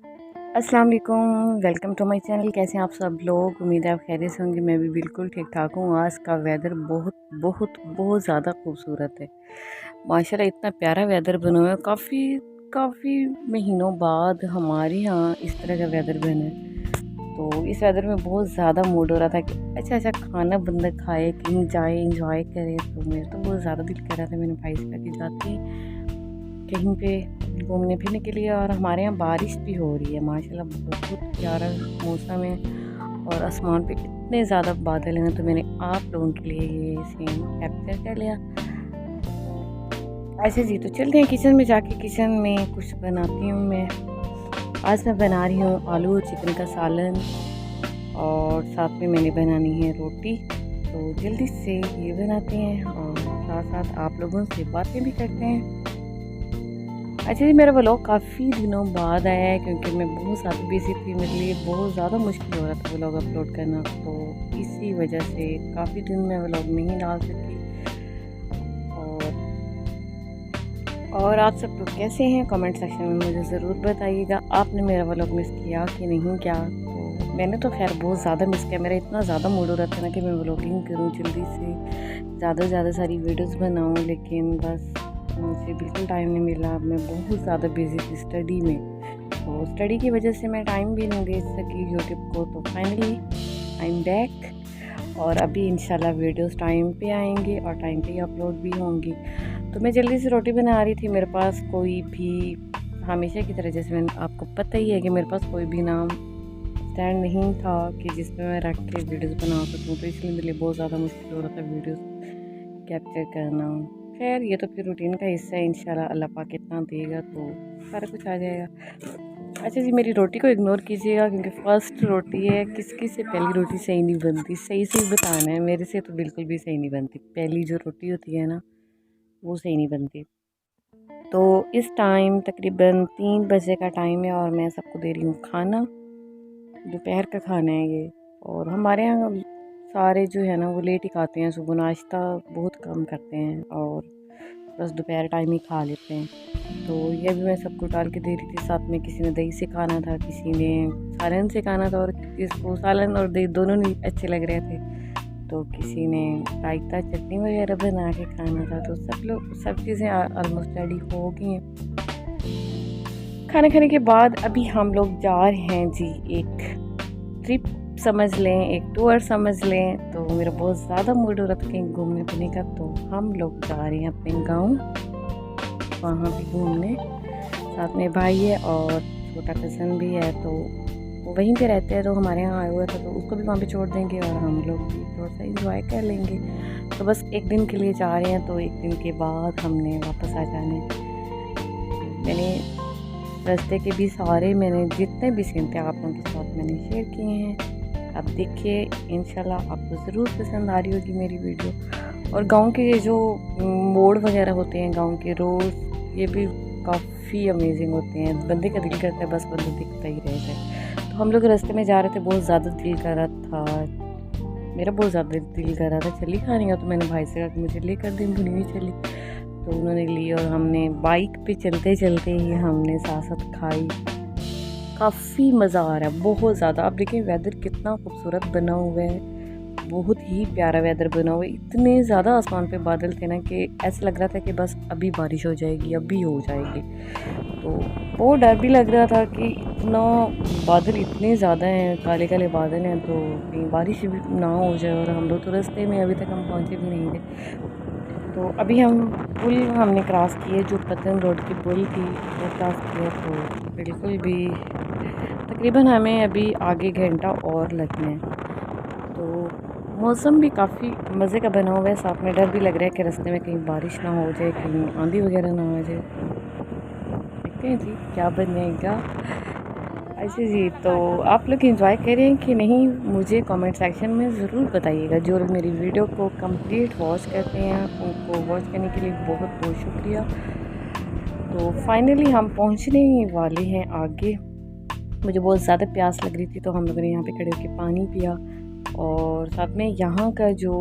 अस्सलाम वालेकुम, welcome to my channel. कैसे हैं आप सब लोग? उम्मीद है आप खैरियत से होंगे। मैं भी बिल्कुल ठीक ठाक हूँ। आज का वेदर बहुत बहुत बहुत ज़्यादा खूबसूरत है माशाल्लाह। इतना प्यारा वेदर बना हुआ है। काफ़ी काफ़ी महीनों बाद हमारे यहाँ इस तरह का वेदर बना है। तो इस वेदर में बहुत ज़्यादा मूड हो रहा था कि अच्छा अच्छा खाना बंदा खाए, कहीं जाए, इंजॉय करे। तो मेरा तो बहुत ज़्यादा दिल कर रहा था। मैंने भाई से कहा कि जाते हैं कहीं पे घूमने फिरने के लिए। और हमारे यहाँ बारिश भी हो रही है माशाल्लाह। बहुत प्यारा मौसम है और आसमान पे इतने ज़्यादा बादल हैं। तो मैंने आप लोगों के लिए ये सीन कैप्चर कर लिया। ऐसे जी तो चलते हैं किचन में, जाके किचन में कुछ बनाती हूँ मैं। आज मैं बना रही हूँ आलू और चिकन का सालन और साथ में मैंने बनानी है रोटी। तो जल्दी से ये बनाते हैं और साथ साथ आप लोगों से बातें भी करते हैं। अच्छा जी, मेरा व्लॉग काफ़ी दिनों बाद आया है क्योंकि मैं बहुत ज़्यादा बिज़ी थी। मेरे लिए बहुत ज़्यादा मुश्किल हो रहा था व्लॉग अपलोड करना। तो इसी वजह से काफ़ी दिन मैं व्लॉग नहीं डाल सकी। और आप सब लोग कैसे हैं? कमेंट सेक्शन में मुझे ज़रूर बताइएगा आपने मेरा व्लॉग मिस किया कि नहीं क्या। तो मैंने तो खैर बहुत ज़्यादा मिस किया। मेरा इतना ज़्यादा मूड हो रहा था ना कि मैं व्लॉगिंग करूँ, जल्दी से ज़्यादा सारी वीडियोज़ बनाऊँ, लेकिन बस मुझे बिल्कुल टाइम नहीं मिला। मैं बहुत ज़्यादा बिज़ी थी स्टडी में। तो स्टडी की वजह से मैं टाइम भी नहीं दे सकी यूट्यूब को। तो फाइनली आई एम बैक और अभी इंशाल्लाह वीडियोस टाइम पे आएंगे और टाइम पे ही अपलोड भी होंगी। तो मैं जल्दी से रोटी बना रही थी। मेरे पास कोई भी हमेशा की तरह, जैसे मैंने आपको पता ही है कि मेरे पास कोई भी नाम स्टैंड नहीं था कि जिसमें मैं रख के वीडियोस बना सकूँ। तो इसलिए मेरे लिए बहुत ज़्यादा मुश्किल हो रहा था वीडियोस कैप्चर करना। खैर ये तो फिर रूटीन का हिस्सा है। इंशाल्लाह अल्लाह पाक कितना देगा तो सारा कुछ आ जाएगा। अच्छा जी, मेरी रोटी को इग्नोर कीजिएगा क्योंकि फ़र्स्ट रोटी है। किसकी से पहली रोटी सही नहीं बनती, सही से ही बताना है। मेरे से तो बिल्कुल भी सही नहीं बनती। पहली जो रोटी होती है ना, वो सही नहीं बनती। तो इस टाइम तकरीबन 3 बजे का टाइम है और मैं सबको दे रही हूँ खाना। दोपहर का खाना है ये। और हमारे यहाँ सारे जो है ना वो लेट ही खाते हैं। सुबह नाश्ता बहुत कम करते हैं और बस दोपहर टाइम ही खा लेते हैं। तो ये भी मैं सबको डाल के दे रही थी। साथ में किसी ने दही से खाना था, किसी ने सालन से खाना था और किसको सालन और दही दोनों नहीं अच्छे लग रहे थे। तो किसी ने रायता चटनी वगैरह बना के खाना था। तो सब चीज़ें ऑलमोस्ट रेडी हो गई हैं। खाना खाने के बाद अभी हम लोग जा रहे हैं जी, एक ट्रिप समझ लें, एक टूर समझ लें। तो मेरा बहुत ज़्यादा मूड हो रहा था कहीं घूमने फिरने का। तो हम लोग जा रहे हैं अपने गांव, वहाँ भी घूमने। साथ में भाई है और छोटा कज़न भी है। तो वो वहीं पे रहते हैं। तो हमारे यहाँ आया हुआ था तो उसको भी वहाँ पे छोड़ देंगे और हम लोग भी थोड़ा सा इंजॉय कर लेंगे। तो बस एक दिन के लिए जा रहे हैं। तो एक दिन के बाद हमने वापस आ जाना है। मैंने रास्ते के भी सारे मैंने जितने भी सीन थे आप लोगों के साथ मैंने शेयर किए हैं। अब देखिए इंशाल्लाह आपको ज़रूर पसंद आ रही होगी मेरी वीडियो। और गांव के जो मोड़ वगैरह होते हैं, गांव के रोड, ये भी काफ़ी अमेजिंग होते हैं। बंदे का दिल करता है बस बंदा दिखता ही रह जाए। तो हम लोग रास्ते में जा रहे थे, बहुत ज़्यादा दिल कर रहा था, मेरा बहुत ज़्यादा दिल कर रहा था चली खाने का। तो मैंने भाई से कहा कि मुझे लेकर दें भुनी हुई चली। तो उन्होंने ली और हमने बाइक पे चलते चलते ही हमने साथ साथ खाई। काफ़ी मज़ा आ रहा है बहुत ज़्यादा। अब देखिए वेदर कितना खूबसूरत बना हुआ है, बहुत ही प्यारा वेदर बना हुआ है। इतने ज़्यादा आसमान पे बादल थे ना कि ऐसा लग रहा था कि बस अभी बारिश हो जाएगी, अभी हो जाएगी। तो बहुत डर भी लग रहा था कि इतना बादल इतने ज़्यादा हैं, काले काले बादल हैं, तो कहीं बारिश भी ना हो जाए। और हम लोग तो रास्ते में, अभी तक हम पहुँचे भी नहीं थे। तो अभी हम पुल हमने क्रॉस किए, जो पतन रोड की पुल थी वो क्रॉस किया। तो बिल्कुल भी तकरीबन हमें अभी आगे घंटा और लगना है। तो मौसम भी काफ़ी मज़े का बना हुआ है। साथ में डर भी लग रहा है कि रास्ते में कहीं बारिश ना हो जाए, कहीं आंधी वगैरह ना आ जाए। देखते हैं जी क्या बनेगा। अच्छा जी, तो आप लोग एंजॉय करें कि नहीं मुझे कमेंट सेक्शन में ज़रूर बताइएगा। जो लोग मेरी वीडियो को कंप्लीट वॉच करते हैं उनको वॉच करने के लिए बहुत बहुत शुक्रिया। तो फाइनली हम पहुंचने ही वाले हैं आगे। मुझे बहुत ज़्यादा प्यास लग रही थी तो हम लोगों ने यहाँ पे खड़े होकर पानी पिया। और साथ में यहाँ का जो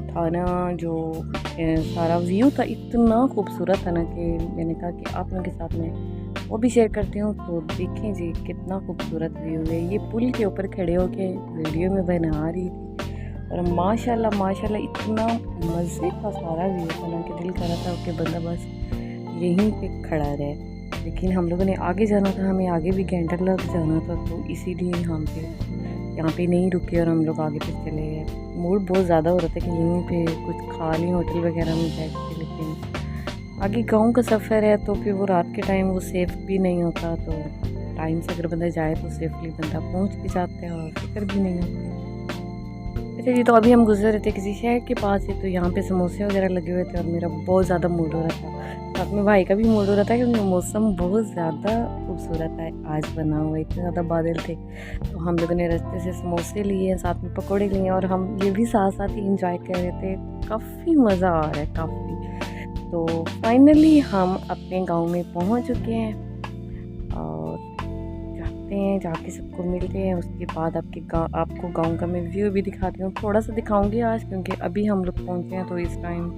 था ना, जो सारा व्यू था इतना खूबसूरत था ना कि मैंने कहा कि आप लोगों के साथ में वो भी शेयर करती हूँ। तो देखें जी कितना खूबसूरत व्यू है। ये पुल के ऊपर खड़े होके वीडियो में बना रही थी और माशाल्लाह माशाल्लाह इतना मज़े का सारा व्यू था ना कि दिल कर रहा था कि बंदा बस यहीं पे खड़ा रहे। लेकिन हम लोगों ने आगे जाना था, हमें आगे भी घंटा लग जाना था, तो इसीलिए हम यहाँ पे नहीं रुके और हम लोग आगे पे चले गए। मूड बहुत ज़्यादा हो रहा था कि यहीं पे कुछ खा लें होटल वगैरह में बैठ के, लेकिन आगे गांव का सफ़र है तो फिर वो रात के टाइम वो सेफ़ भी नहीं होता। तो टाइम से अगर बंदा जाए तो सेफली बंदा पहुंच भी जाता है और फिक्र भी नहीं होती। अच्छा जी, तो अभी हम गुजर रहे थे किसी शहर के पास से, तो यहाँ पे समोसे वगैरह लगे हुए थे और मेरा बहुत ज़्यादा मूड हो रहा था। साथ में भाई का भी मूड हो रहा था क्योंकि मौसम बहुत ज़्यादा खूबसूरत है आज बना हुआ, इतने ज़्यादा बादल थे। तो हम लोगों ने रास्ते से समोसे लिए, साथ में पकौड़े लिए और हम ये भी साथ साथ ही इंजॉय कर रहे थे। काफ़ी मज़ा आ रहा है काफ़ी। तो फाइनली हम अपने गाँव में पहुँच चुके हैं और जाते हैं, जाके सबको मिलते हैं। उसके बाद आपको गांव का मैं व्यू भी दिखाती हूँ, थोड़ा सा दिखाऊंगी आज क्योंकि अभी हम लोग पहुँचे हैं तो इस टाइम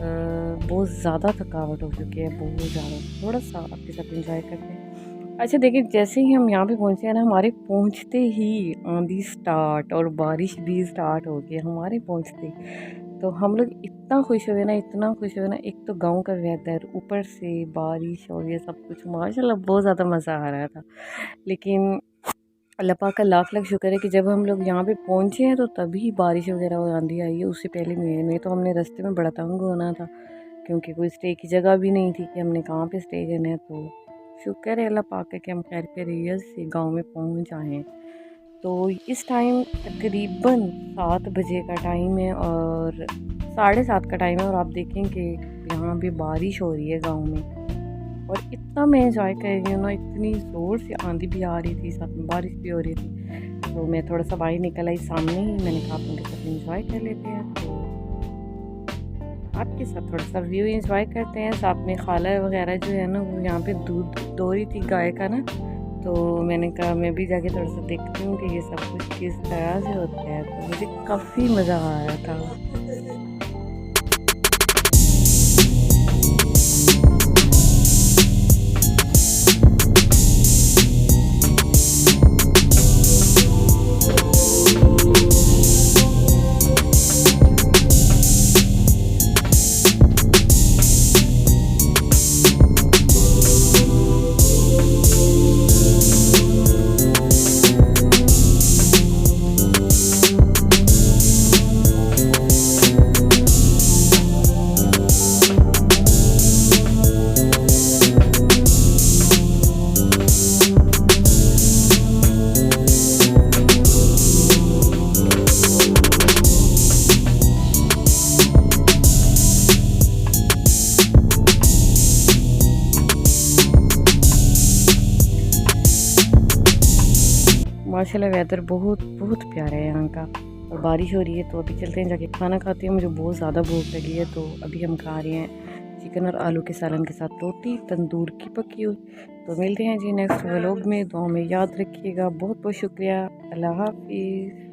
बहुत ज़्यादा थकावट हो चुकी है, बहुत ज़्यादा। थोड़ा सा आपके साथ एंजॉय करते हैं। अच्छा देखिए, जैसे ही हम यहाँ पे पहुँचे हैं ना, हमारे पहुँचते ही आंधी स्टार्ट और बारिश भी स्टार्ट हो गई हमारे पहुँचते। तो हम लोग इतना खुश हुए ना, इतना खुश हुए ना। एक तो गांव का वेदर, ऊपर से बारिश और ये सब कुछ, माशाल्लाह बहुत ज़्यादा मज़ा आ रहा था। लेकिन अल्लाह पाक का लाख लाख शुक्र है कि जब हम लोग यहाँ पे पहुँचे हैं तो तभी बारिश वगैरह और आंधी आई है, उससे पहले नहीं तो हमने रास्ते में बड़ा तंग होना था क्योंकि कोई स्टे की जगह भी नहीं थी कि हमने कहाँ पे स्टे करना है। तो शुक्र है अल्लाह पाक का कि हम खैर खैरियत से गाँव में पहुँच आए हैं। तो इस टाइम तकरीबन 7 बजे का टाइम है और 7:30 का टाइम है और आप देखें कि यहाँ भी बारिश हो रही है गांव में और इतना मैं इंजॉय कर रही हूँ ना। इतनी ज़ोर से आंधी भी आ रही थी, साथ में बारिश भी हो रही थी। तो मैं थोड़ा सा बाहर निकल आई सामने ही, मैंने कहा आप उनके साथ इंजॉय कर लेते हैं। तो आपके साथ थोड़ा सा व्यू इंजॉय करते हैं। साथ में खाला वगैरह जो है ना वो यहाँ पे दूध दो रही थी गाय का ना, तो मैंने कहा मैं भी जाके थोड़ा सा देखती हूँ कि ये सब कुछ किस तरह से होता है। तो मुझे काफ़ी मज़ा आ रहा था। माशाल्लाह वेदर बहुत बहुत प्यारा है यहाँ का और बारिश हो रही है। तो अभी चलते हैं, जाके खाना खाते हैं। मुझे बहुत ज़्यादा भूख लगी है तो अभी हम खा रहे हैं चिकन और आलू के सालन के साथ रोटी तंदूर की पकी हुई। तो मिलते हैं जी नेक्स्ट व्लॉग में। दुआ में याद रखिएगा। बहुत बहुत शुक्रिया। अल्लाह हाफिज़।